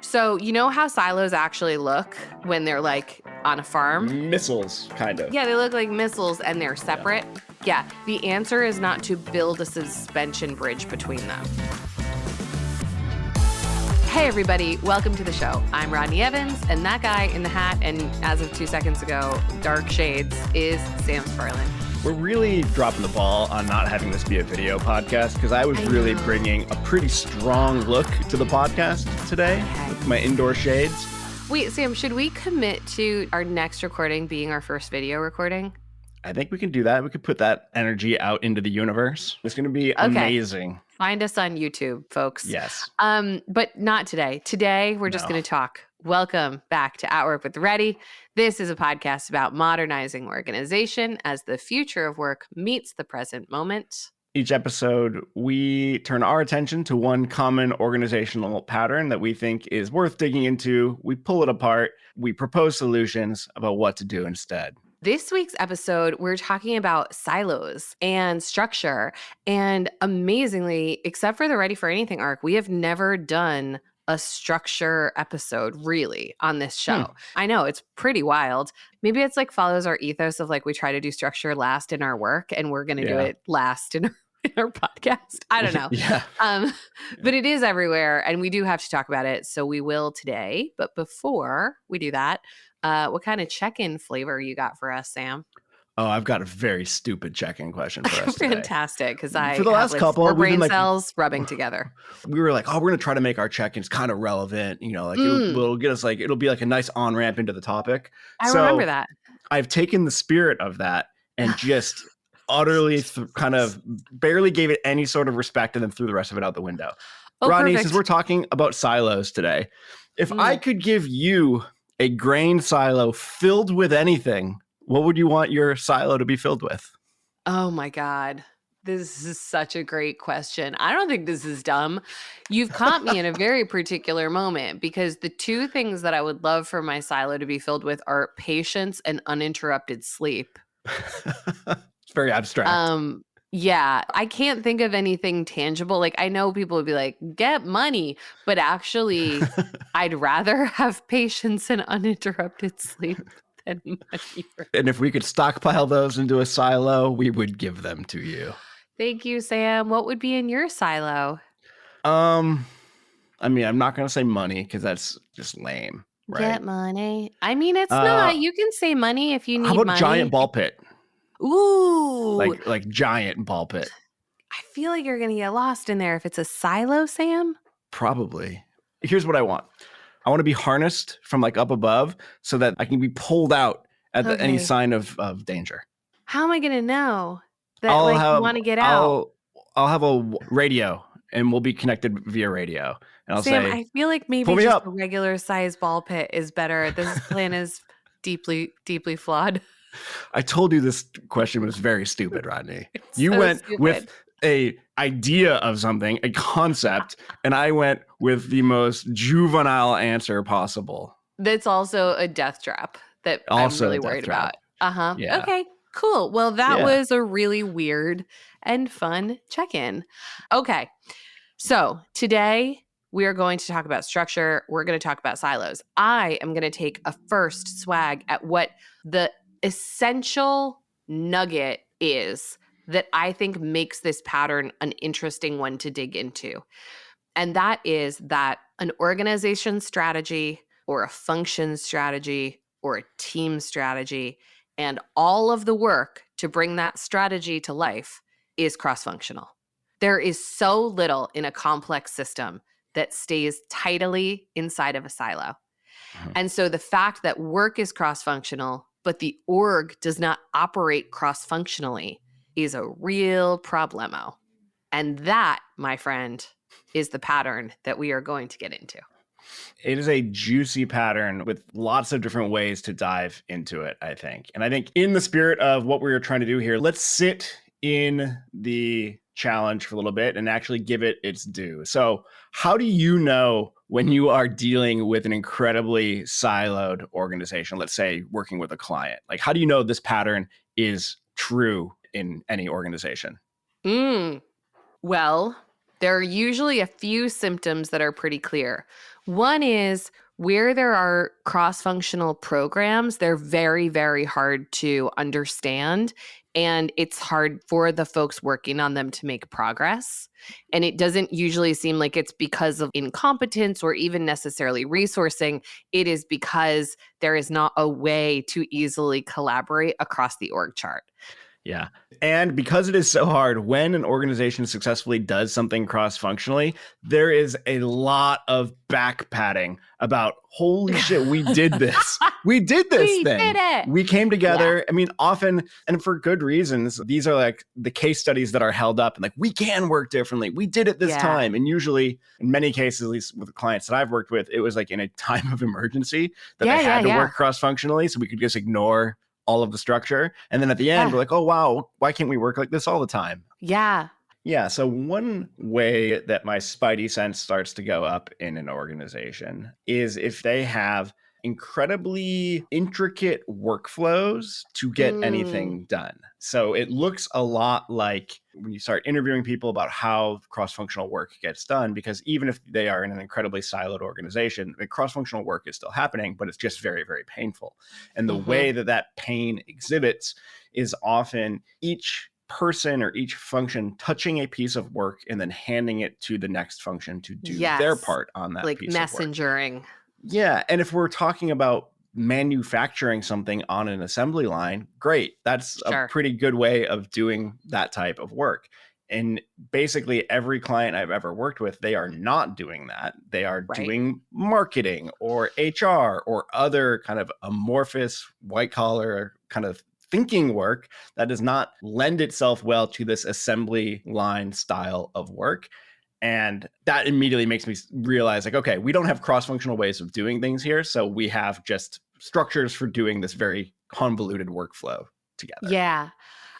So you know how silos actually look when they're like on a farm? Missiles, kind of. Yeah, they look like missiles and they're separate. Yeah, the answer is not to build a suspension bridge between them. Hey everybody, welcome to the show. I'm Rodney Evans, and that guy in the hat and as of 2 seconds ago, dark shades, is Sam Spurlin. We're really dropping the ball on not having this be a video podcast because I was really bringing a pretty strong look to the podcast today with my indoor shades. Wait, Sam, should we commit to our next recording being our first video recording? I think we can do that. We could put that energy out into the universe. It's going to be amazing. Find us on YouTube, folks. Yes. But not today. Today, we're just going to talk. Welcome back to At Work with Reddy. This is a podcast about modernizing organization as the future of work meets the present moment. Each episode, we turn our attention to one common organizational pattern that we think is worth digging into. We pull it apart. We propose solutions about what to do instead. This week's episode, we're talking about silos and structure. And amazingly, except for the Ready for Anything arc, we have never done a structure episode really on this show. I know, it's pretty wild. Maybe it's like follows our ethos of like we try to do structure last in our work and we're going to do it last in our podcast. I don't know. But it is everywhere and we do have to talk about it. So we will today. But before we do that, what kind of check-in flavor you got for us, Sam? Oh, I've got a very stupid check-in question for us today. Fantastic, because I for the last couple, brain cells rubbing together. We were like, oh, we're gonna try to make our check-ins kind of relevant. You know, like it'll get us like it'll be like a nice on-ramp into the topic. I remember that. I've taken the spirit of that and just utterly kind of barely gave it any sort of respect and then threw the rest of it out the window. Rodney, since we're talking about silos today, if I could give you a grain silo filled with anything, what would you want your silo to be filled with? Oh my God. This is such a great question. I don't think this is dumb. You've caught me in a very particular moment because the two things that I would love for my silo to be filled with are patience and uninterrupted sleep. It's very abstract. Yeah, I can't think of anything tangible. Like I know people would be like, get money, but actually I'd rather have patience and uninterrupted sleep than money. And if we could stockpile those into a silo, we would give them to you. Thank you, Sam. What would be in your silo? I mean, I'm not going to say money because that's just lame. Right? Get money. I mean, it's not. You can say money if you need money. How about giant ball pit? Ooh. Like giant ball pit. I feel like you're going to get lost in there if it's a silo, Sam. Probably. Here's what I want. I want to be harnessed from like up above so that I can be pulled out at any sign of danger. How am I going to know that you want to get out? I'll have a radio and we'll be connected via radio. And I'll Sam, say, I feel like maybe just a regular size ball pit is better. This plan is deeply, deeply flawed. I told you this question was very stupid, Rodney. You so went stupid. with a idea of something, a concept, and I went with the most juvenile answer possible. That's also a death trap that I'm really worried about. Yeah. Okay, cool. Well, that was a really weird and fun check-in. Okay, so today we are going to talk about structure. We're going to talk about silos. I am going to take a first swag at what the essential nugget is that I think makes this pattern an interesting one to dig into. And that is that an organization strategy or a function strategy or a team strategy and all of the work to bring that strategy to life is cross-functional. There is so little in a complex system that stays tidily inside of a silo. And so the fact that work is cross-functional but the org does not operate cross-functionally is a real problemo. And that, my friend, is the pattern that we are going to get into. It is a juicy pattern with lots of different ways to dive into it, I think. And I think in the spirit of what we were trying to do here, let's sit in the challenge for a little bit and actually give it its due. So how do you know when you are dealing with an incredibly siloed organization, let's say working with a client? Like, how do you know this pattern is true in any organization? Well, There are usually a few symptoms that are pretty clear. One is where there are cross-functional programs, they're very, very hard to understand. And it's hard for the folks working on them to make progress. And it doesn't usually seem like it's because of incompetence or even necessarily resourcing. It is because there is not a way to easily collaborate across the org chart. Yeah. And because it is so hard, when an organization successfully does something cross-functionally, there is a lot of back patting about, holy shit, we did this. We did this we thing. Did it. We came together. Yeah. I mean, often, and for good reasons, these are like the case studies that are held up and like, we can work differently. We did it this time. And usually, in many cases, at least with the clients that I've worked with, it was like in a time of emergency that they had to work cross-functionally. So we could just ignore all of the structure. And then at the end, we're like, oh, wow, why can't we work like this all the time? Yeah. Yeah. So one way that my spidey sense starts to go up in an organization is if they have incredibly intricate workflows to get anything done. So it looks a lot like when you start interviewing people about how cross-functional work gets done, because even if they are in an incredibly siloed organization, the cross-functional work is still happening, but it's just very, very painful. And the way that that pain exhibits is often each person or each function touching a piece of work and then handing it to the next function to do their part on that piece of work. Like messengering. Yeah. And if we're talking about manufacturing something on an assembly line, great. That's a pretty good way of doing that type of work. And basically every client I've ever worked with, they are not doing that. They are doing marketing or HR or other kind of amorphous white collar kind of thinking work that does not lend itself well to this assembly line style of work. And that immediately makes me realize, like, okay, we don't have cross-functional ways of doing things here. So we have just structures for doing this very convoluted workflow together. Yeah.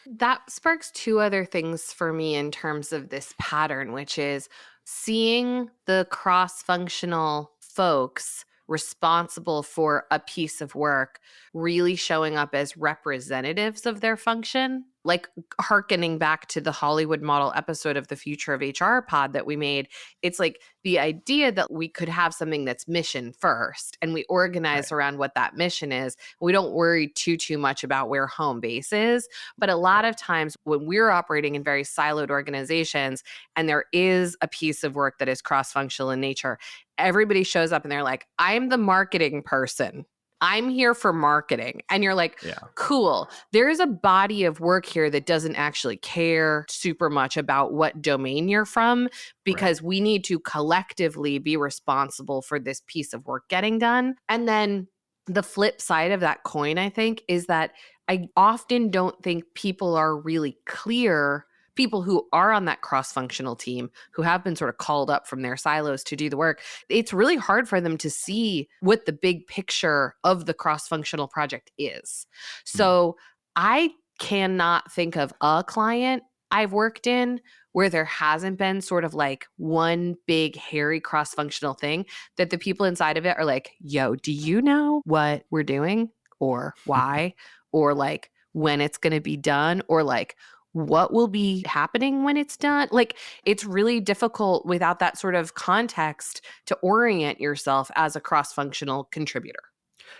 That sparks two other things for me in terms of this pattern, which is seeing the cross-functional folks responsible for a piece of work really showing up as representatives of their function, like hearkening back to the Hollywood model episode of the Future of HR pod that we made. It's like the idea that we could have something that's mission first and we organize around what that mission is. We don't worry too much about where home base is. But a lot of times when we're operating in very siloed organizations and there is a piece of work that is cross-functional in nature, everybody shows up and they're like, I'm the marketing person. I'm here for marketing. And you're like, cool. There's a body of work here that doesn't actually care super much about what domain you're from, because we need to collectively be responsible for this piece of work getting done. And then the flip side of that coin, I think, is that I often don't think people are really clear. People who are on that cross-functional team who have been sort of called up from their silos to do the work, it's really hard for them to see what the big picture of the cross-functional project is. So I cannot think of a client I've worked in where there hasn't been sort of like one big hairy cross-functional thing that the people inside of it are like, yo, do you know what we're doing or why or like when it's going to be done or like what will be happening when it's done? Like, it's really difficult without that sort of context to orient yourself as a cross-functional contributor.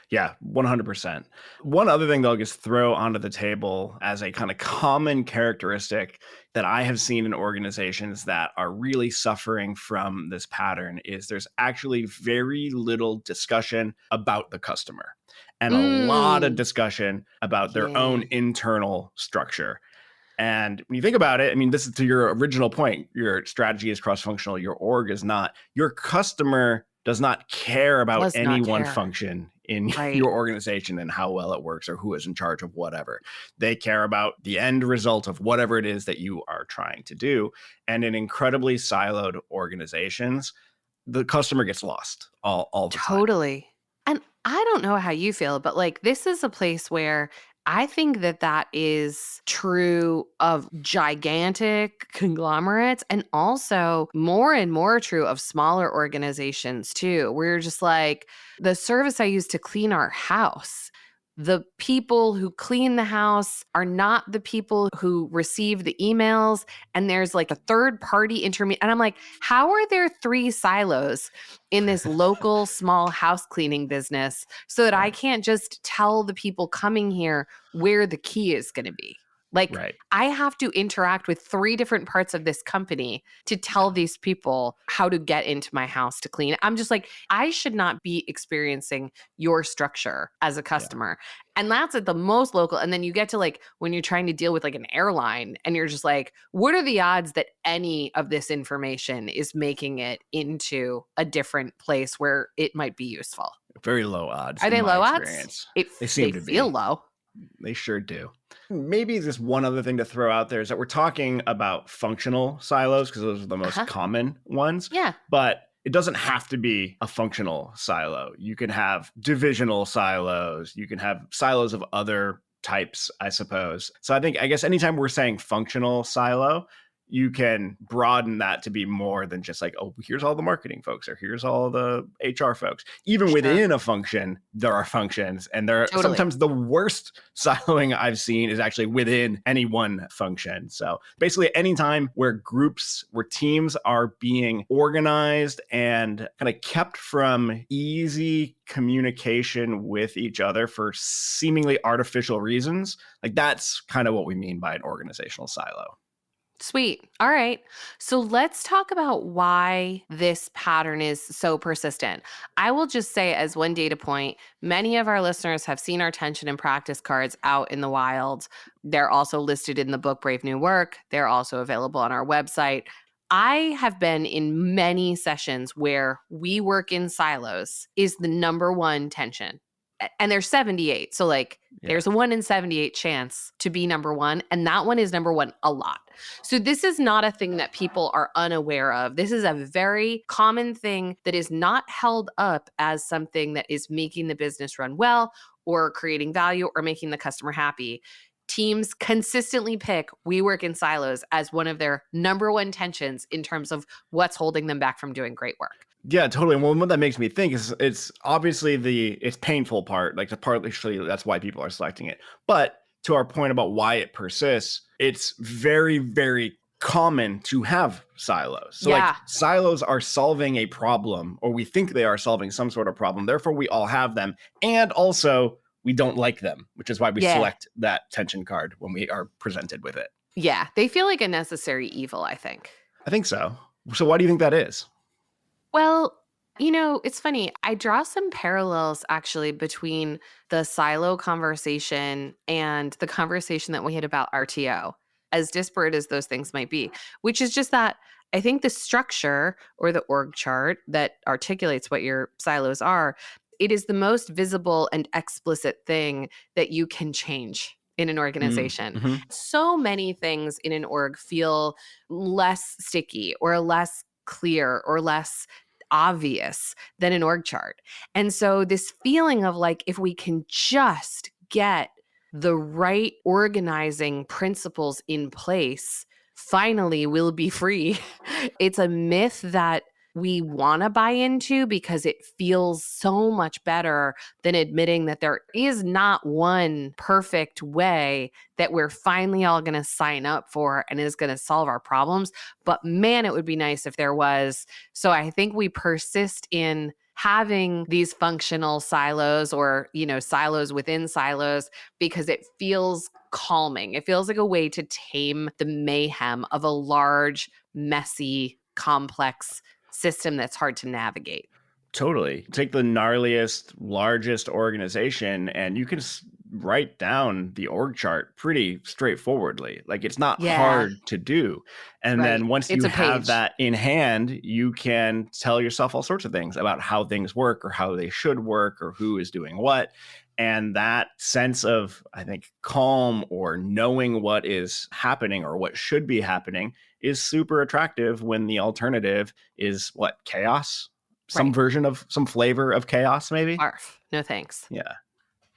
Yeah, 100%. One other thing that I'll just throw onto the table as a kind of common characteristic that I have seen in organizations that are really suffering from this pattern is there's actually very little discussion about the customer and a lot of discussion about their own internal structure. And when you think about it, I mean, this is to your original point. Your strategy is cross-functional. Your org is not. Your customer does not care about any one function in your organization and how well it works or who is in charge of whatever. They care about the end result of whatever it is that you are trying to do. And in incredibly siloed organizations, the customer gets lost all the time. Totally. And I don't know how you feel, but like this is a place where I think that that is true of gigantic conglomerates and also more and more true of smaller organizations too. We're just like the service I use to clean our house. the people who clean the house are not the people who receive the emails. And there's like a third party intermediate. And I'm like, how are there 3 silos in this local small house cleaning business so that I can't just tell the people coming here where the key is going to be? Like, I have to interact with 3 different parts of this company to tell these people how to get into my house to clean. I'm just like, I should not be experiencing your structure as a customer. And that's at the most local. And then you get to like, when you're trying to deal with like an airline and you're just like, what are the odds that any of this information is making it into a different place where it might be useful? Very low odds. Are they low odds? They seem to feel low. They sure do. Maybe just one other thing to throw out there is that we're talking about functional silos because those are the most common ones. Yeah. But it doesn't have to be a functional silo. You can have divisional silos. You can have silos of other types, I suppose. So I guess anytime we're saying functional silo, you can broaden that to be more than just like, oh, here's all the marketing folks or here's all the HR folks. Even within a function, there are functions, and there are sometimes the worst siloing I've seen is actually within any one function. So basically anytime where teams are being organized and kind of kept from easy communication with each other for seemingly artificial reasons, like that's kind of what we mean by an organizational silo. Sweet. All right. So let's talk about why this pattern is so persistent. I will just say, as one data point, many of our listeners have seen our tension and practice cards out in the wild. They're also listed in the book Brave New Work. They're also available on our website. I have been in many sessions where we work in silos is the number one tension. And there's 78. So there's a 1 in 78 chance to be number one. And that one is number one a lot. So this is not a thing that people are unaware of. This is a very common thing that is not held up as something that is making the business run well or creating value or making the customer happy. Teams consistently pick we work in silos as one of their number one tensions in terms of what's holding them back from doing great work. Yeah, totally. Well, what that makes me think is it's obviously it's painful part, like partially that's why people are selecting it. But to our point about why it persists, it's very, very common to have silos. So silos are solving a problem, or we think they are solving some sort of problem. Therefore, we all have them. And also, we don't like them, which is why we select that tension card when we are presented with it. Yeah, they feel like a necessary evil, I think. I think so. So why do you think that is? Well, it's funny. I draw some parallels actually between the silo conversation and the conversation that we had about RTO, as disparate as those things might be, which is just that I think the structure or the org chart that articulates what your silos are, it is the most visible and explicit thing that you can change in an organization. Mm-hmm. So many things in an org feel less sticky or less clear or less obvious than an org chart. And so this feeling of like, if we can just get the right organizing principles in place, finally we'll be free. It's a myth that we want to buy into because it feels so much better than admitting that there is not one perfect way that we're finally all going to sign up for and is going to solve our problems. But man, it would be nice if there was. So I think we persist in having these functional silos or, silos within silos because it feels calming. It feels like a way to tame the mayhem of a large, messy, complex system that's hard to navigate. Totally. Take the gnarliest, largest organization and you can write down the org chart pretty straightforwardly. Like it's not hard to do. And then once you have that in hand, you can tell yourself all sorts of things about how things work or how they should work or who is doing what. And that sense of, I think, calm or knowing what is happening or what should be happening is super attractive when the alternative is what? Chaos? Some version of some flavor of chaos, maybe? Arf. No thanks. Yeah.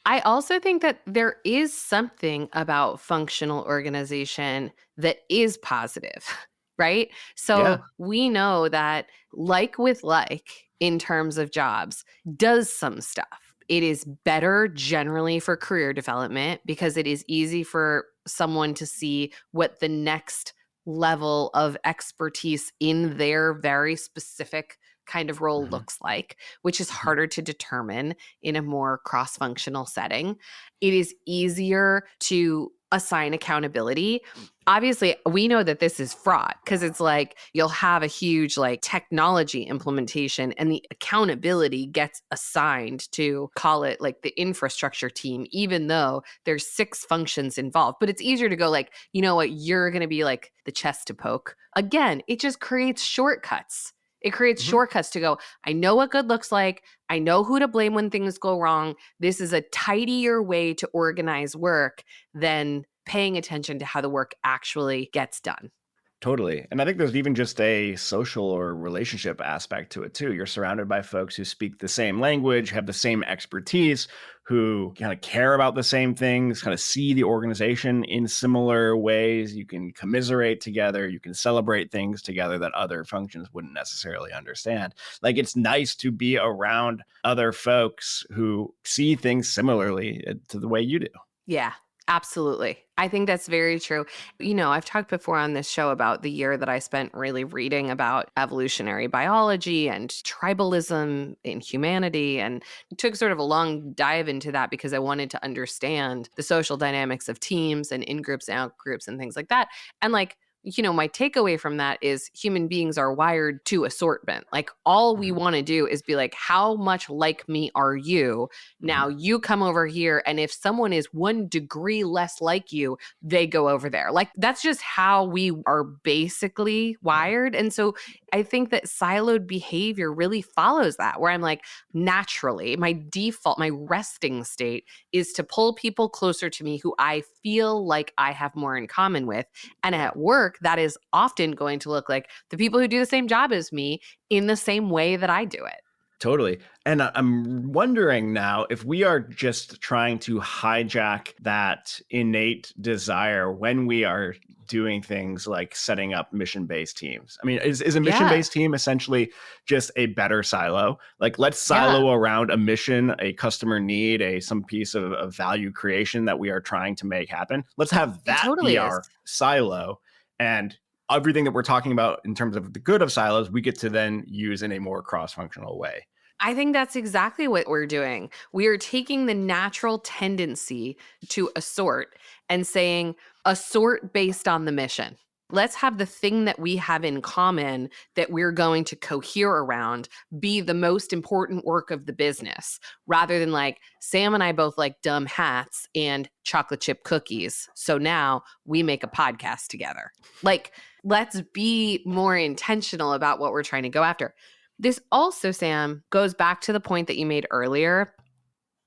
I also think that there is something about functional organization that is positive, right? So we know that like with like in terms of jobs does some stuff. It is better generally for career development because it is easy for someone to see what the next level of expertise in their very specific kind of role looks like, which is harder to determine in a more cross-functional setting. It is easier to assign accountability. Obviously, we know that this is fraught because it's like you'll have a huge like technology implementation and the accountability gets assigned to, call it like the infrastructure team, even though there's 6 functions involved. But it's easier to go like, you know what, you're going to be like the chest to poke. Again, it just creates shortcuts. It creates shortcuts to go, I know what good looks like. I know who to blame when things go wrong. This is a tidier way to organize work than paying attention to how the work actually gets done. Totally. And I think there's even just a social or relationship aspect to it too. You're surrounded by folks who speak the same language, have the same expertise, who kind of care about the same things, kind of see the organization in similar ways. You can commiserate together. You can celebrate things together that other functions wouldn't necessarily understand. Like, it's nice to be around other folks who see things similarly to the way you do. Yeah. Absolutely. I think that's very true. You know, I've talked before on this show about the year that I spent really reading about evolutionary biology and tribalism in humanity, and took sort of a long dive into that because I wanted to understand the social dynamics of teams and in-groups and out-groups and things like that. And like, you know, my takeaway from that is human beings are wired to assortment. Like, all we want to do is be like, how much like me are you? Now you come over here. And if someone is 1 degree less like you, they go over there. Like, that's just how we are basically wired. And so I think that siloed behavior really follows that, where I'm like, naturally, my default, my resting state is to pull people closer to me who I feel like I have more in common with. And at work, that is often going to look like the people who do the same job as me in the same way that I do it. Totally. And I'm wondering now if we are just trying to hijack that innate desire when we are doing things like setting up mission-based teams. I mean, is a mission-based team essentially just a better silo? Like, let's silo around a mission, a customer need, some piece of value creation that we are trying to make happen. Let's have that be our silo. And everything that we're talking about in terms of the good of silos, we get to then use in a more cross-functional way. I think that's exactly what we're doing. We are taking the natural tendency to assort and saying, assort based on the mission. Let's have the thing that we have in common that we're going to cohere around be the most important work of the business, rather than like, Sam and I both like dumb hats and chocolate chip cookies. So now we make a podcast together. Like, let's be more intentional about what we're trying to go after. This also, Sam, goes back to the point that you made earlier.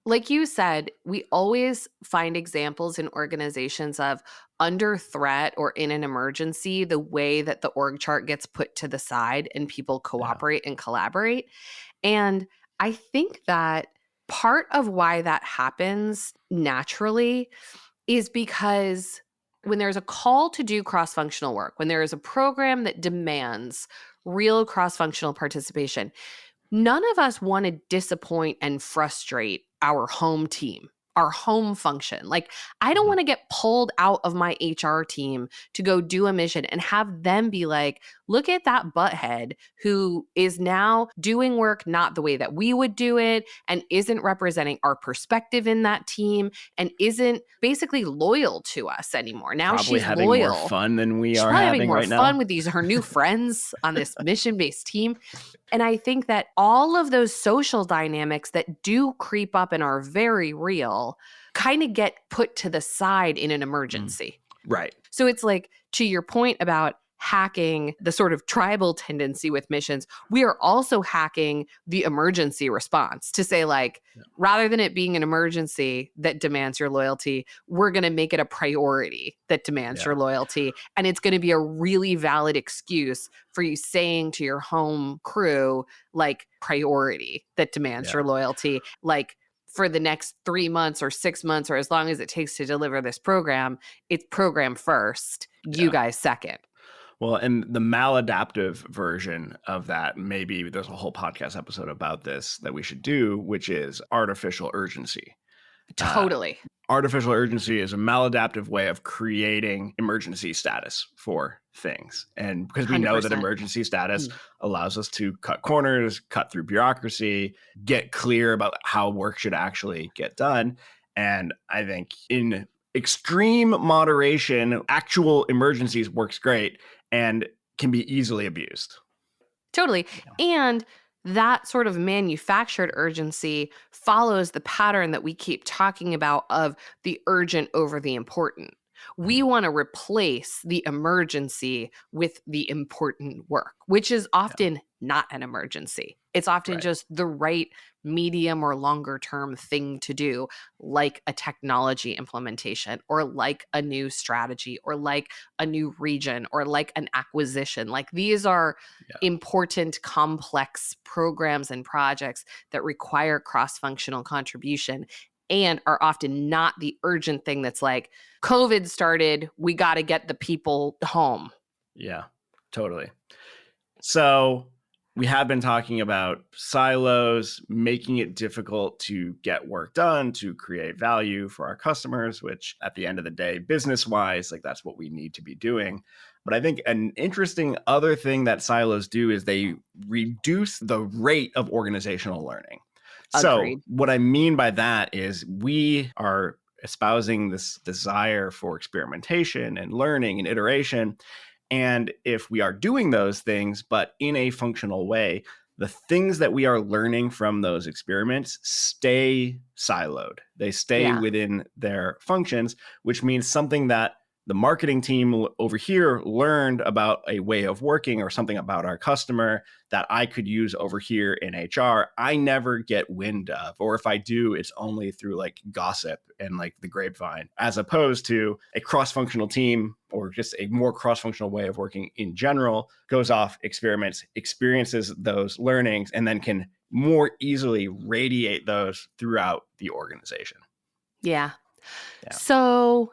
Like you said, we always find examples in organizations of under threat or in an emergency, the way that the org chart gets put to the side and people cooperate and collaborate. And I think that part of why that happens naturally is because when there's a call to do cross-functional work, when there is a program that demands real cross-functional participation, none of us want to disappoint and frustrate our home team, our home function. Like, I don't want to get pulled out of my HR team to go do a mission and have them be like, look at that butthead who is now doing work not the way that we would do it and isn't representing our perspective in that team and isn't basically loyal to us anymore. Now probably she's having loyal. More fun than we she's are having more right now. fun with her new friends on this mission-based team. And I think that all of those social dynamics that do creep up and are very real kind of get put to the side in an emergency. Right. So it's like, to your point about hacking the sort of tribal tendency with missions, we are also hacking the emergency response to say, like, rather than it being an emergency that demands your loyalty, we're going to make it a priority that demands your loyalty. And it's going to be a really valid excuse for you saying to your home crew, like, priority that demands your loyalty. Like, for the next 3 months or 6 months, or as long as it takes to deliver this program, it's program first, you guys second. Well, and the maladaptive version of that, maybe there's a whole podcast episode about this that we should do, which is artificial urgency. Totally. Artificial urgency is a maladaptive way of creating emergency status for things. And because we know that 100%. emergency status allows us to cut corners, cut through bureaucracy, get clear about how work should actually get done. And I think in extreme moderation, actual emergencies works great and can be easily abused. Totally. Yeah. And that sort of manufactured urgency follows the pattern that we keep talking about of the urgent over the important. We want to replace the emergency with the important work, which is often not an emergency. It's often just the right medium or longer term thing to do, like a technology implementation or like a new strategy or like a new region or like an acquisition. Like these are important, complex programs and projects that require cross-functional contribution and are often not the urgent thing that's like, COVID started, we got to get the people home. Yeah, totally. So we have been talking about silos, making it difficult to get work done, to create value for our customers, which at the end of the day, business-wise, like that's what we need to be doing. But I think an interesting other thing that silos do is they reduce the rate of organizational learning. Agreed. So what I mean by that is we are espousing this desire for experimentation and learning and iteration. And if we are doing those things, but in a functional way, the things that we are learning from those experiments stay siloed. They stay within their functions, which means something that the marketing team over here learned about a way of working or something about our customer that I could use over here in HR, I never get wind of. Or if I do, it's only through like gossip and like the grapevine, as opposed to a cross-functional team or just a more cross-functional way of working in general, goes off, experiments, experiences those learnings, and then can more easily radiate those throughout the organization. Yeah. So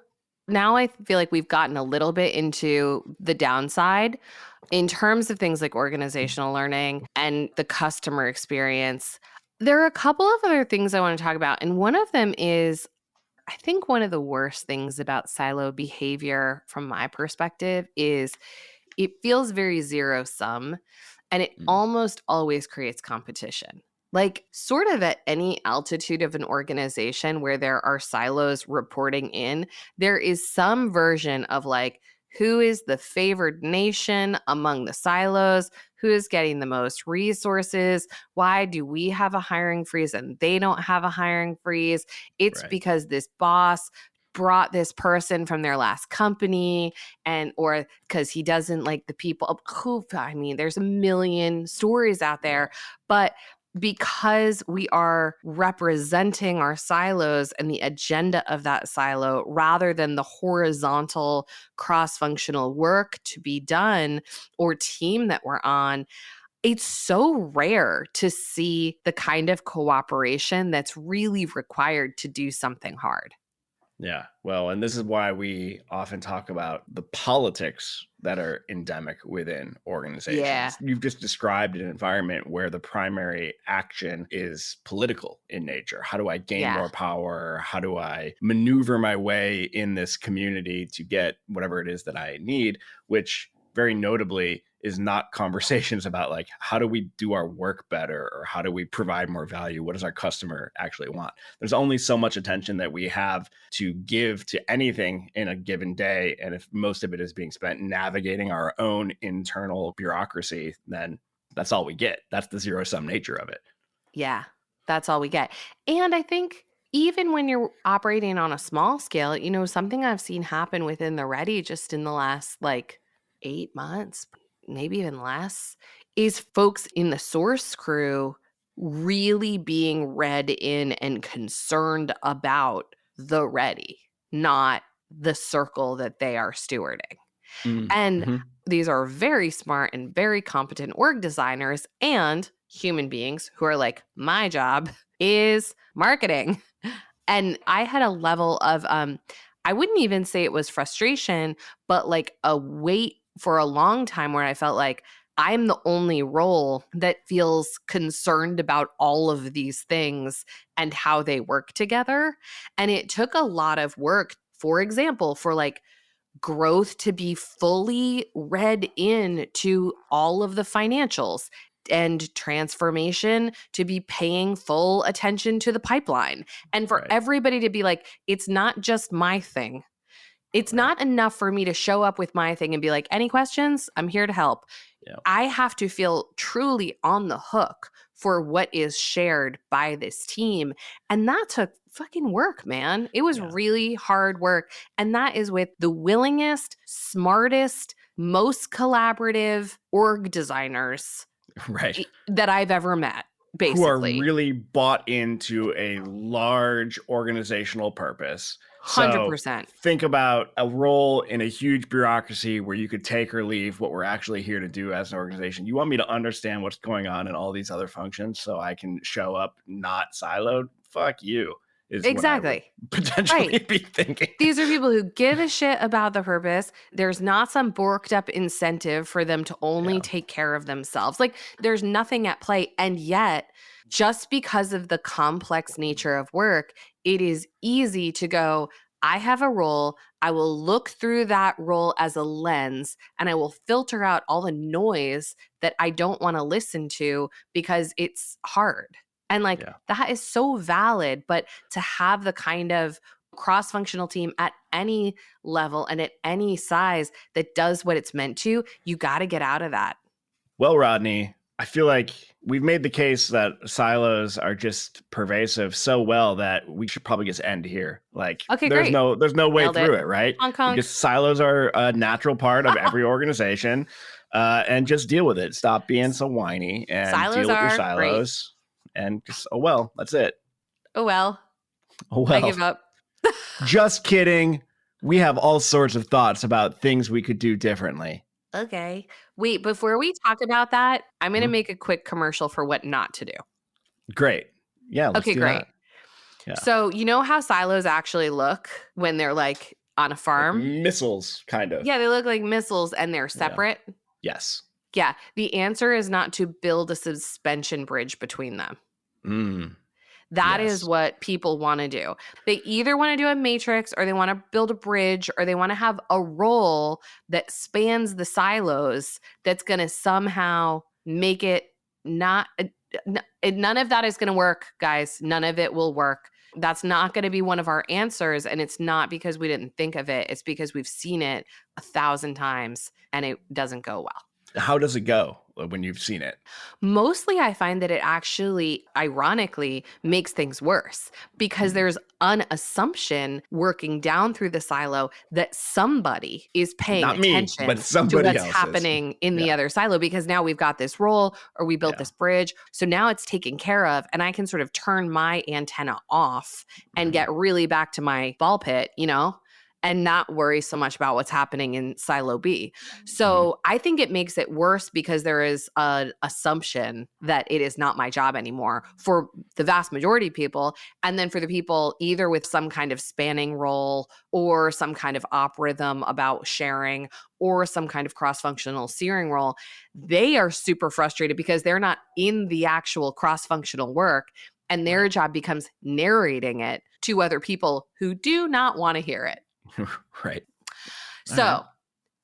now I feel like we've gotten a little bit into the downside in terms of things like organizational learning and the customer experience. There are a couple of other things I want to talk about. And one of them is, I think one of the worst things about silo behavior from my perspective is it feels very zero sum and it almost always creates competition. Like sort of at any altitude of an organization where there are silos reporting in, there is some version of like, who is the favored nation among the silos? Who is getting the most resources? Why do we have a hiring freeze and they don't have a hiring freeze? It's because this boss brought this person from their last company and or because he doesn't like the people who, I mean, there's a million stories out there, but because we are representing our silos and the agenda of that silo rather than the horizontal cross-functional work to be done or team that we're on, it's so rare to see the kind of cooperation that's really required to do something hard. Yeah, well, and this is why we often talk about the politics that are endemic within organizations. Yeah. You've just described an environment where the primary action is political in nature. How do I gain more power? How do I maneuver my way in this community to get whatever it is that I need, which very notably is not conversations about like, how do we do our work better or how do we provide more value? What does our customer actually want? There's only so much attention that we have to give to anything in a given day. And if most of it is being spent navigating our own internal bureaucracy, then that's all we get. That's the zero-sum nature of it. Yeah, that's all we get. And I think even when you're operating on a small scale, you know, something I've seen happen within the Ready just in the last like 8 months, maybe even less, is folks in the source crew really being read in and concerned about the Ready, not the circle that they are stewarding. And these are very smart and very competent org designers and human beings who are like, my job is marketing. And I had a level of, I wouldn't even say it was frustration, but like a weight for a long time where I felt like I'm the only role that feels concerned about all of these things and how they work together. And it took a lot of work, for example, for like growth to be fully read into all of the financials and transformation to be paying full attention to the pipeline. And for everybody to be like, it's not just my thing. It's not enough for me to show up with my thing and be like, any questions? I'm here to help. Yeah. I have to feel truly on the hook for what is shared by this team. And that took fucking work, man. It was really hard work. And that is with the willingest, smartest, most collaborative org designers that I've ever met. Basically. Who are really bought into a large organizational purpose. 100%. So think about a role in a huge bureaucracy where you could take or leave what we're actually here to do as an organization. You want me to understand what's going on in all these other functions so I can show up not siloed? Fuck you. Exactly. Potentially be thinking. These are people who give a shit about the purpose. There's not some borked up incentive for them to only take care of themselves. Like there's nothing at play. And yet, just because of the complex nature of work, it is easy to go, I have a role. I will look through that role as a lens and I will filter out all the noise that I don't want to listen to because it's hard. And like that is so valid, but to have the kind of cross-functional team at any level and at any size that does what it's meant to, you got to get out of that. Well, Rodney, I feel like we've made the case that silos are just pervasive so well that we should probably just end here. Like, there's no way through it, right? Hong Kong. Because silos are a natural part of every organization, and just deal with it. Stop being so whiny and silos deal with your silos. Great. And just, oh, well, that's it. Oh, well. Oh, well. I give up. Just kidding. We have all sorts of thoughts about things we could do differently. Okay. Wait, before we talk about that, I'm going to make a quick commercial for what not to do. Great. Yeah. Let's do great. Yeah. So you know how silos actually look when they're like on a farm? Like missiles, kind of. Yeah, they look like missiles and they're separate. Yeah. Yes. Yeah. The answer is not to build a suspension bridge between them. That is what people want to do. They either want to do a matrix or they want to build a bridge or they want to have a role that spans the silos that's going to somehow make it not none of that is going to work, guys. None of it will work. That's not going to be one of our answers. And it's not because we didn't think of it. It's because we've seen it 1,000 times and it doesn't go well. How does it go when you've seen it? Mostly I find that it actually, ironically, makes things worse because there's an assumption working down through the silo that somebody is paying attention to what's happening in the other silo because now we've got this role or we built this bridge. So now it's taken care of and I can sort of turn my antenna off and get really back to my ball pit, you know? And not worry so much about what's happening in silo B. So I think it makes it worse because there is an assumption that it is not my job anymore for the vast majority of people. And then for the people either with some kind of spanning role or some kind of op rhythm about sharing or some kind of cross-functional steering role, they are super frustrated because they're not in the actual cross-functional work. And their job becomes narrating it to other people who do not want to hear it. Right. So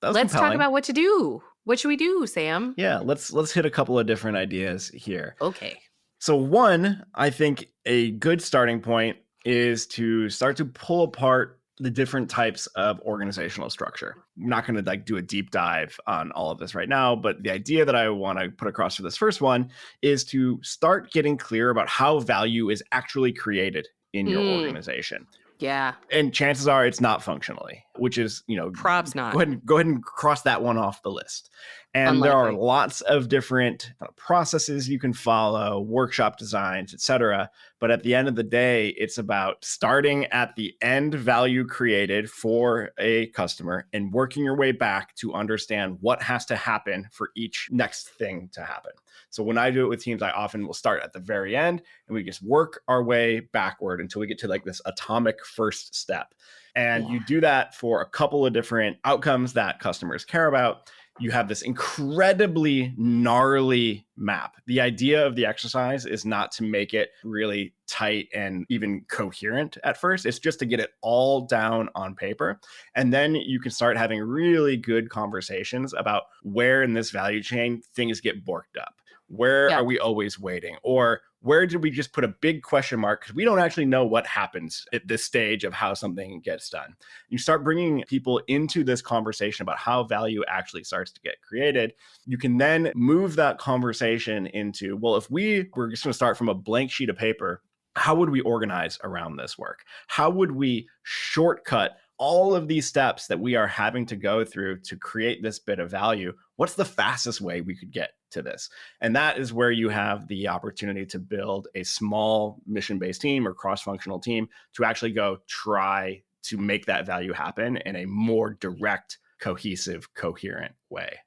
let's talk about what to do. What should we do, Sam? Yeah, let's hit a couple of different ideas here. Okay. So one, I think a good starting point is to start to pull apart the different types of organizational structure. I'm not going to do a deep dive on all of this right now, but the idea that I want to put across for this first one is to start getting clear about how value is actually created in your organization. Yeah. And chances are it's not functionally, which is, probs not. Go ahead and cross that one off the list. And Unlikely. There are lots of different processes you can follow, workshop designs, etc. But at the end of the day, it's about starting at the end value created for a customer and working your way back to understand what has to happen for each next thing to happen. So when I do it with teams, I often will start at the very end and we just work our way backward until we get to this atomic first step. And you do that for a couple of different outcomes that customers care about. you have this incredibly gnarly map. The idea of the exercise is not to make it really tight and even coherent at first. It's just to get it all down on paper. And then you can start having really good conversations about where in this value chain things get borked up. Where are we always waiting? Or where did we just put a big question mark because we don't actually know what happens at this stage of how something gets done? You start bringing people into this conversation about how value actually starts to get created. You can then move that conversation into, well, if we were just going to start from a blank sheet of paper, how would we organize around this work? How would we shortcut all of these steps that we are having to go through to create this bit of value? What's the fastest way we could get to this? And that is where you have the opportunity to build a small mission-based team or cross-functional team to actually go try to make that value happen in a more direct, cohesive, coherent way.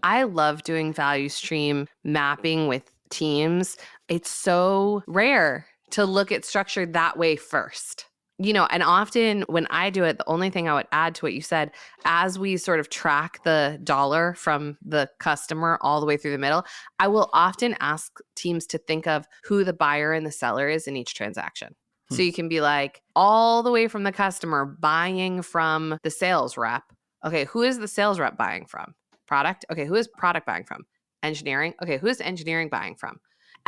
I love doing value stream mapping with teams. It's so rare to look at structure that way first. And often when I do it, the only thing I would add to what you said, as we sort of track the dollar from the customer all the way through the middle, I will often ask teams to think of who the buyer and the seller is in each transaction. So you can be like, all the way from the customer buying from the sales rep. Okay, who is the sales rep buying from? Product? Okay, who is product buying from? Engineering? Okay, who is engineering buying from?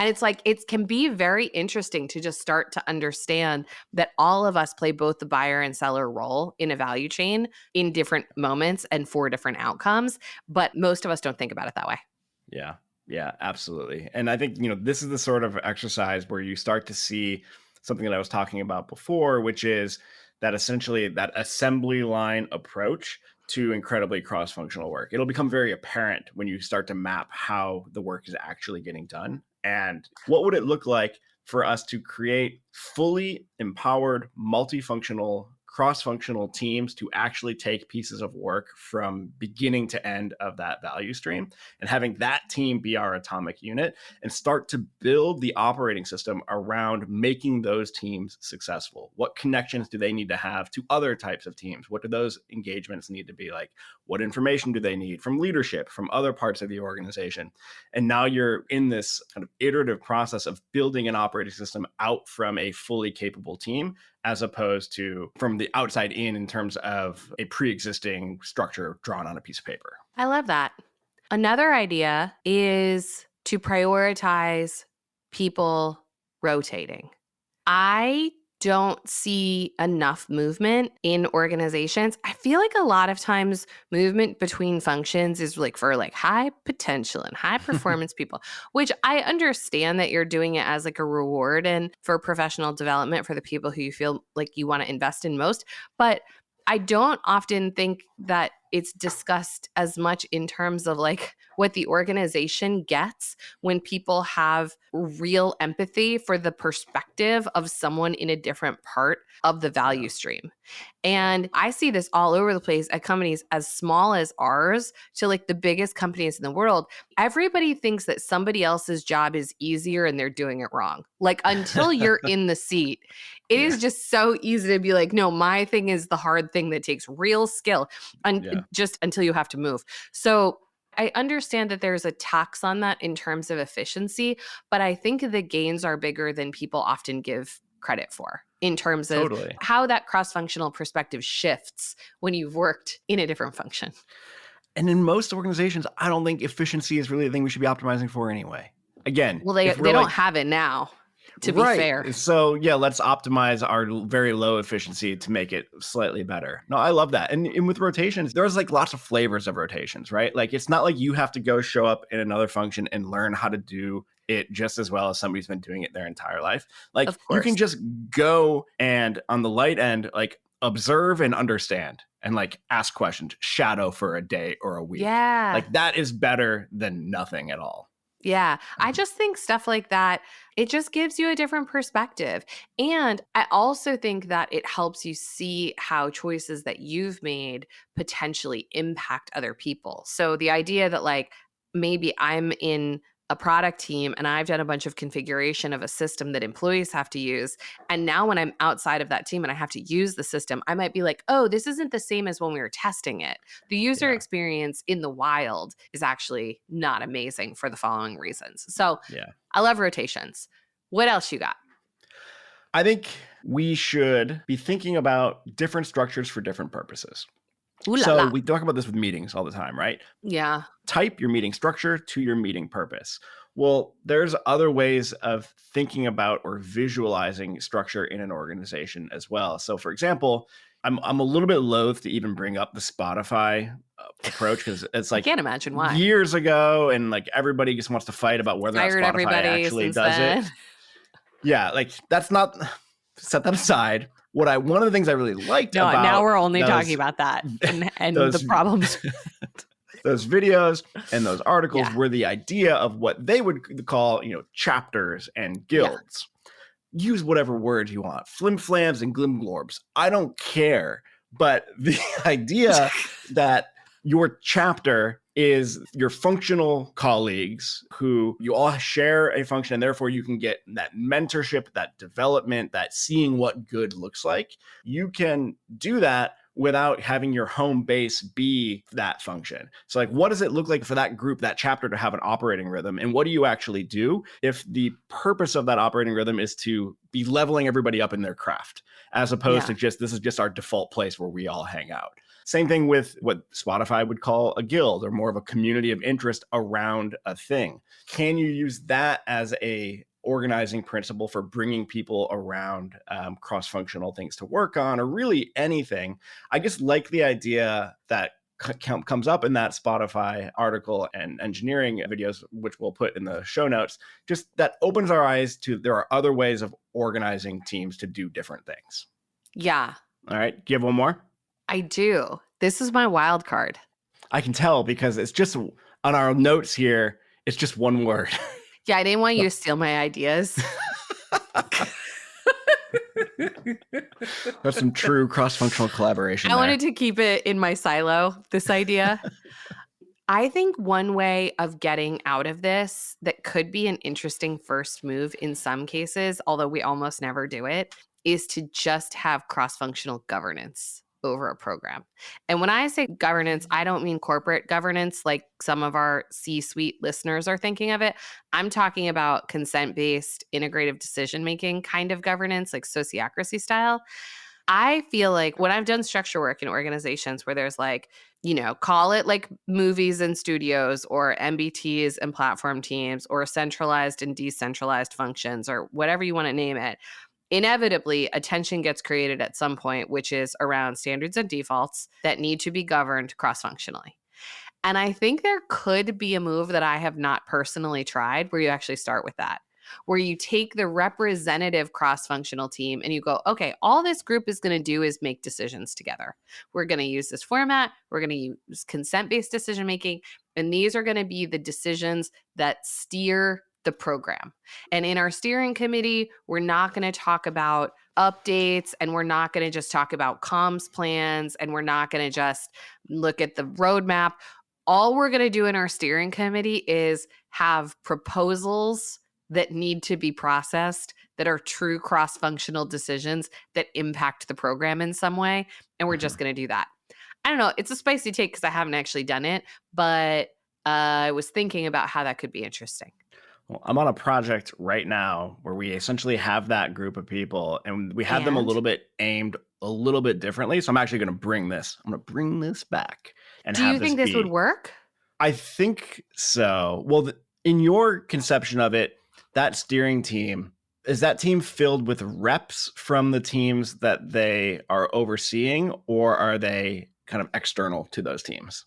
And it's like, it can be very interesting to just start to understand that all of us play both the buyer and seller role in a value chain in different moments and for different outcomes. But most of us don't think about it that way. Yeah, absolutely. And I think, this is the sort of exercise where you start to see something that I was talking about before, which is that essentially that assembly line approach to incredibly cross-functional work. It'll become very apparent when you start to map how the work is actually getting done. And what would it look like for us to create fully empowered, multifunctional, cross-functional teams to actually take pieces of work from beginning to end of that value stream, and having that team be our atomic unit and start to build the operating system around making those teams successful. What connections do they need to have to other types of teams? What do those engagements need to be like? What information do they need from leadership, from other parts of the organization? And now you're in this kind of iterative process of building an operating system out from a fully capable team, as opposed to from the outside in terms of a pre-existing structure drawn on a piece of paper. I love that. Another idea is to prioritize people rotating. I don't see enough movement in organizations. I feel like a lot of times movement between functions is like for like high potential and high performance people, which I understand that you're doing it as like a reward and for professional development for the people who you feel like you want to invest in most. But I don't often think that it's discussed as much in terms of like what the organization gets when people have real empathy for the perspective of someone in a different part of the value stream. And I see this all over the place at companies as small as ours to like the biggest companies in the world. Everybody thinks that somebody else's job is easier and they're doing it wrong. Like until you're in the seat, it is just so easy to be like, no, my thing is the hard thing that takes real skill just until you have to move. So I understand that there's a tax on that in terms of efficiency, but I think the gains are bigger than people often give credit for in terms of how that cross-functional perspective shifts when you've worked in a different function. And in most organizations, I don't think efficiency is really the thing we should be optimizing for anyway. Again, well, they don't have it now. To be fair. So yeah, let's optimize our very low efficiency to make it slightly better. No, I love that. And with rotations, there's like lots of flavors of rotations, right? Like it's not like you have to go show up in another function and learn how to do it just as well as somebody's been doing it their entire life. Like you can just go and on the light end, like observe and understand and like ask questions, shadow for a day or a week. Yeah. Like that is better than nothing at all. Yeah, I just think stuff like that, it just gives you a different perspective. And I also think that it helps you see how choices that you've made potentially impact other people. So the idea that like maybe I'm in a product team and I've done a bunch of configuration of a system that employees have to use. And now when I'm outside of that team and I have to use the system, I might be like, oh, this isn't the same as when we were testing it. The user experience in the wild is actually not amazing for the following reasons. So I love rotations. What else you got? I think we should be thinking about different structures for different purposes. So we talk about this with meetings all the time, right? Yeah. Type your meeting structure to your meeting purpose. Well, there's other ways of thinking about or visualizing structure in an organization as well. So for example, I'm a little bit loath to even bring up the Spotify approach because it's like I can't imagine why. Years ago, and like everybody just wants to fight about whether or not Spotify actually does it. Yeah, like that's not, set that aside. One of the things I really liked about now we're only talking about that and the problems. Those videos and those articles were the idea of what they would call, chapters and guilds. Use whatever word you want, flim-flams and glim-glorbs. I don't care. But the idea that your chapter is your functional colleagues who you all share a function, and therefore you can get that mentorship, that development, that seeing what good looks like. You can do that without having your home base be that function. So like, what does it look like for that group, that chapter to have an operating rhythm? And what do you actually do if the purpose of that operating rhythm is to be leveling everybody up in their craft, as opposed to this is just our default place where we all hang out? Same thing with what Spotify would call a guild, or more of a community of interest around a thing. Can you use that as a organizing principle for bringing people around cross-functional things to work on, or really anything? I just like the idea that comes up in that Spotify article and engineering videos, which we'll put in the show notes, just that opens our eyes to there are other ways of organizing teams to do different things. Yeah. All right. Do you have one more? I do. This is my wild card. I can tell because it's just on our notes here. It's just one word. Yeah, I didn't want you to steal my ideas. That's some true cross-functional collaboration. I wanted to keep it in my silo, this idea. I think one way of getting out of this that could be an interesting first move in some cases, although we almost never do it, is to just have cross-functional governance over a program. And when I say governance, I don't mean corporate governance like some of our C-suite listeners are thinking of it. I'm talking about consent-based integrative decision-making kind of governance, like sociocracy style. I feel like when I've done structure work in organizations where there's like, call it like movies and studios, or MBTs and platform teams, or centralized and decentralized functions, or whatever you want to name it, inevitably a tension gets created at some point, which is around standards and defaults that need to be governed cross-functionally. And I think there could be a move that I have not personally tried where you actually start with that, where you take the representative cross-functional team and you go, okay, all this group is going to do is make decisions together. We're going to use this format. We're going to use consent-based decision-making. And these are going to be the decisions that steer the program. And in our steering committee, we're not going to talk about updates, and we're not going to just talk about comms plans, and we're not going to just look at the roadmap. All we're going to do in our steering committee is have proposals that need to be processed that are true cross-functional decisions that impact the program in some way. And we're just going to do that. I don't know. It's a spicy take because I haven't actually done it, but I was thinking about how that could be interesting. Well, I'm on a project right now where we essentially have that group of people, and we have them a little bit aimed a little bit differently. So I'm actually going to bring this. I'm going to bring this back. And do you think this would work? I think so. Well, in your conception of it, that steering team, is that team filled with reps from the teams that they are overseeing, or are they kind of external to those teams?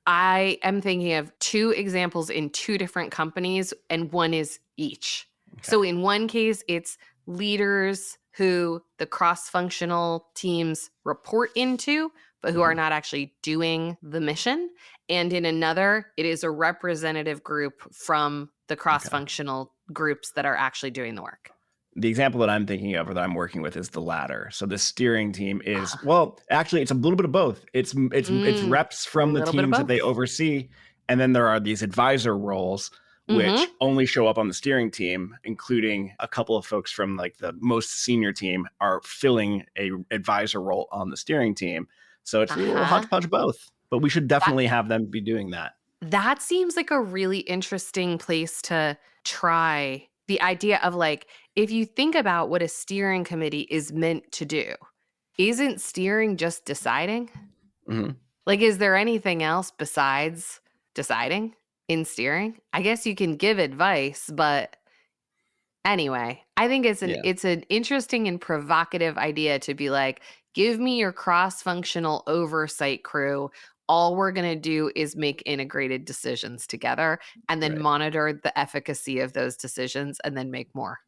I am thinking of two examples in two different companies, and one is each. Okay. So in one case, it's leaders who the cross-functional teams report into, but who are not actually doing the mission. And in another, it is a representative group from the cross-functional groups that are actually doing the work. The example that I'm thinking of, or that I'm working with, is the latter. So the steering team is, well, actually, it's a little bit of both. It's reps from the teams that they oversee, and then there are these advisor roles which only show up on the steering team, including a couple of folks from like the most senior team are filling a advisor role on the steering team. So it's a little hodgepodge of both, but we should definitely have them be doing that. That seems like a really interesting place to try the idea of like, if you think about what a steering committee is meant to do, isn't steering just deciding? Like, is there anything else besides deciding in steering? I guess you can give advice, but anyway, I think it's an interesting and provocative idea to be like, give me your cross-functional oversight crew. All we're going to do is make integrated decisions together and then monitor the efficacy of those decisions and then make more.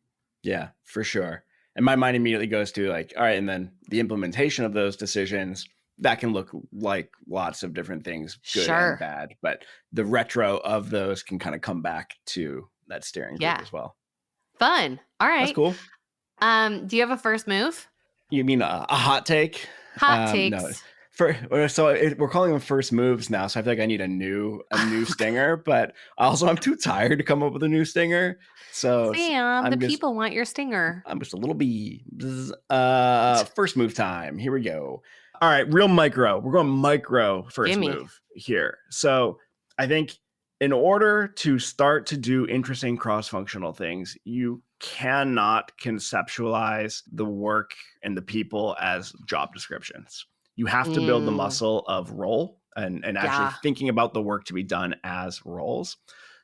Yeah, for sure. And my mind immediately goes to like, all right, and then the implementation of those decisions, that can look like lots of different things, good and bad. But the retro of those can kind of come back to that steering group as well. Fun. All right. That's cool. Do you have a first move? You mean a hot take? Hot takes. No. We're calling them first moves now, so I feel like I need a new stinger. But also, I'm too tired to come up with a new stinger. So Sam, people want your stinger. I'm just a little bee. First move time. Here we go. All right, real micro. We're going micro first move here. So I think in order to start to do interesting cross-functional things, you cannot conceptualize the work and the people as job descriptions. You have to build the muscle of role and actually thinking about the work to be done as roles.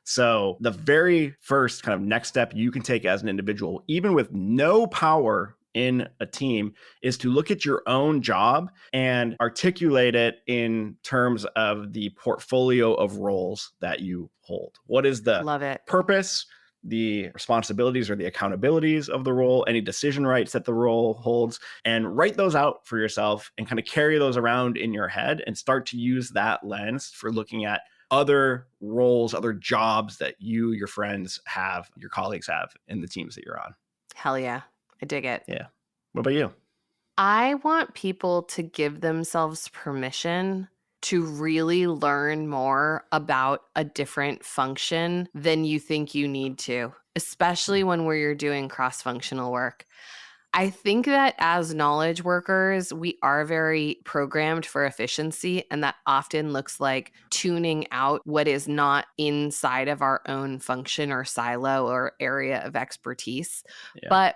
So the very first kind of next step you can take as an individual, even with no power in a team, is to look at your own job and articulate it in terms of the portfolio of roles that you hold. What is the purpose, the responsibilities or the accountabilities of the role, any decision rights that the role holds, and write those out for yourself and kind of carry those around in your head and start to use that lens for looking at other roles, other jobs that you, your friends have, your colleagues have in the teams that you're on. Hell yeah. I dig it. Yeah. What about you? I want people to give themselves permission to really learn more about a different function than you think you need to, especially when you're doing cross-functional work. I think that as knowledge workers, we are very programmed for efficiency, and that often looks like tuning out what is not inside of our own function or silo or area of expertise. Yeah. But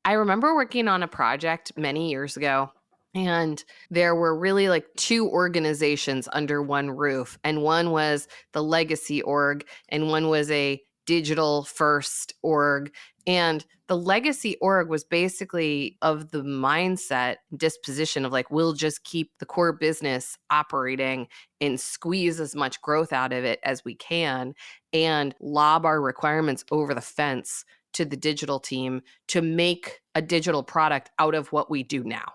I remember working on a project many years ago, and there were really like two organizations under one roof. And one was the legacy org, and one was a digital first org. And the legacy org was basically of the mindset disposition of like, we'll just keep the core business operating and squeeze as much growth out of it as we can and lob our requirements over the fence to the digital team to make a digital product out of what we do now.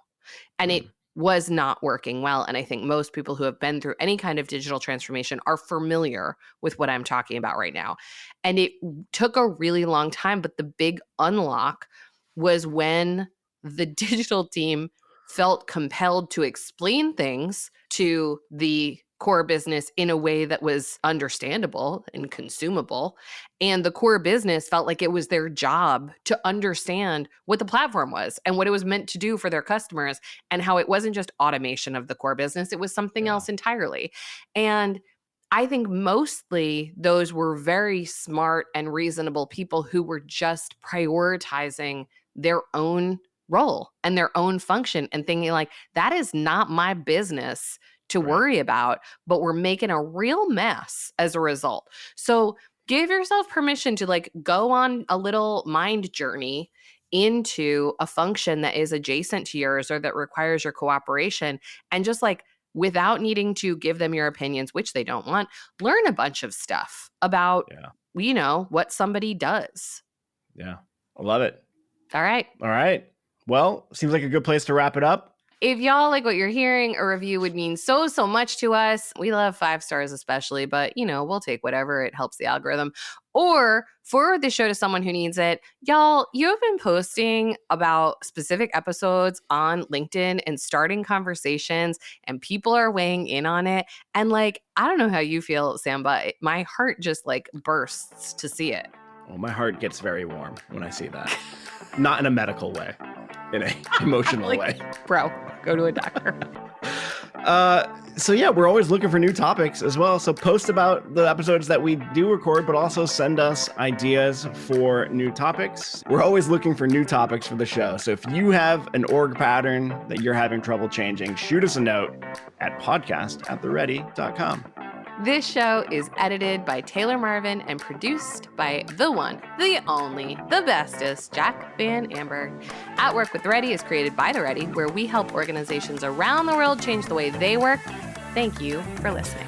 And it was not working well. And I think most people who have been through any kind of digital transformation are familiar with what I'm talking about right now. And it took a really long time, but the big unlock was when the digital team felt compelled to explain things to the core business in a way that was understandable and consumable. And the core business felt like it was their job to understand what the platform was and what it was meant to do for their customers, and how it wasn't just automation of the core business, it was something else entirely. And I think mostly those were very smart and reasonable people who were just prioritizing their own role and their own function and thinking like, that is not my business to worry about, but we're making a real mess as a result. So give yourself permission to like go on a little mind journey into a function that is adjacent to yours or that requires your cooperation, and just like, without needing to give them your opinions, which they don't want, learn a bunch of stuff about, you know, what somebody does. Yeah. I love it. All right. Well, seems like a good place to wrap it up. If y'all like what you're hearing, a review would mean so much to us. We love 5 stars especially, but we'll take whatever. It helps the algorithm. Or forward the show to someone who needs it. Y'all, you have been posting about specific episodes on LinkedIn and starting conversations, and people are weighing in on it. And I don't know how you feel, Sam, but my heart just bursts to see it. Well, my heart gets very warm when I see that. Not in a medical way, in an emotional way. Bro, go to a doctor. So yeah, we're always looking for new topics as well. So post about the episodes that we do record, but also send us ideas for new topics. We're always looking for new topics for the show. So if you have an org pattern that you're having trouble changing, shoot us a note at podcast@theready.com. This show is edited by Taylor Marvin and produced by the one, the only, the bestest, Jack Van Amberg. At Work with the Ready is created by The Ready, where we help organizations around the world change the way they work. Thank you for listening.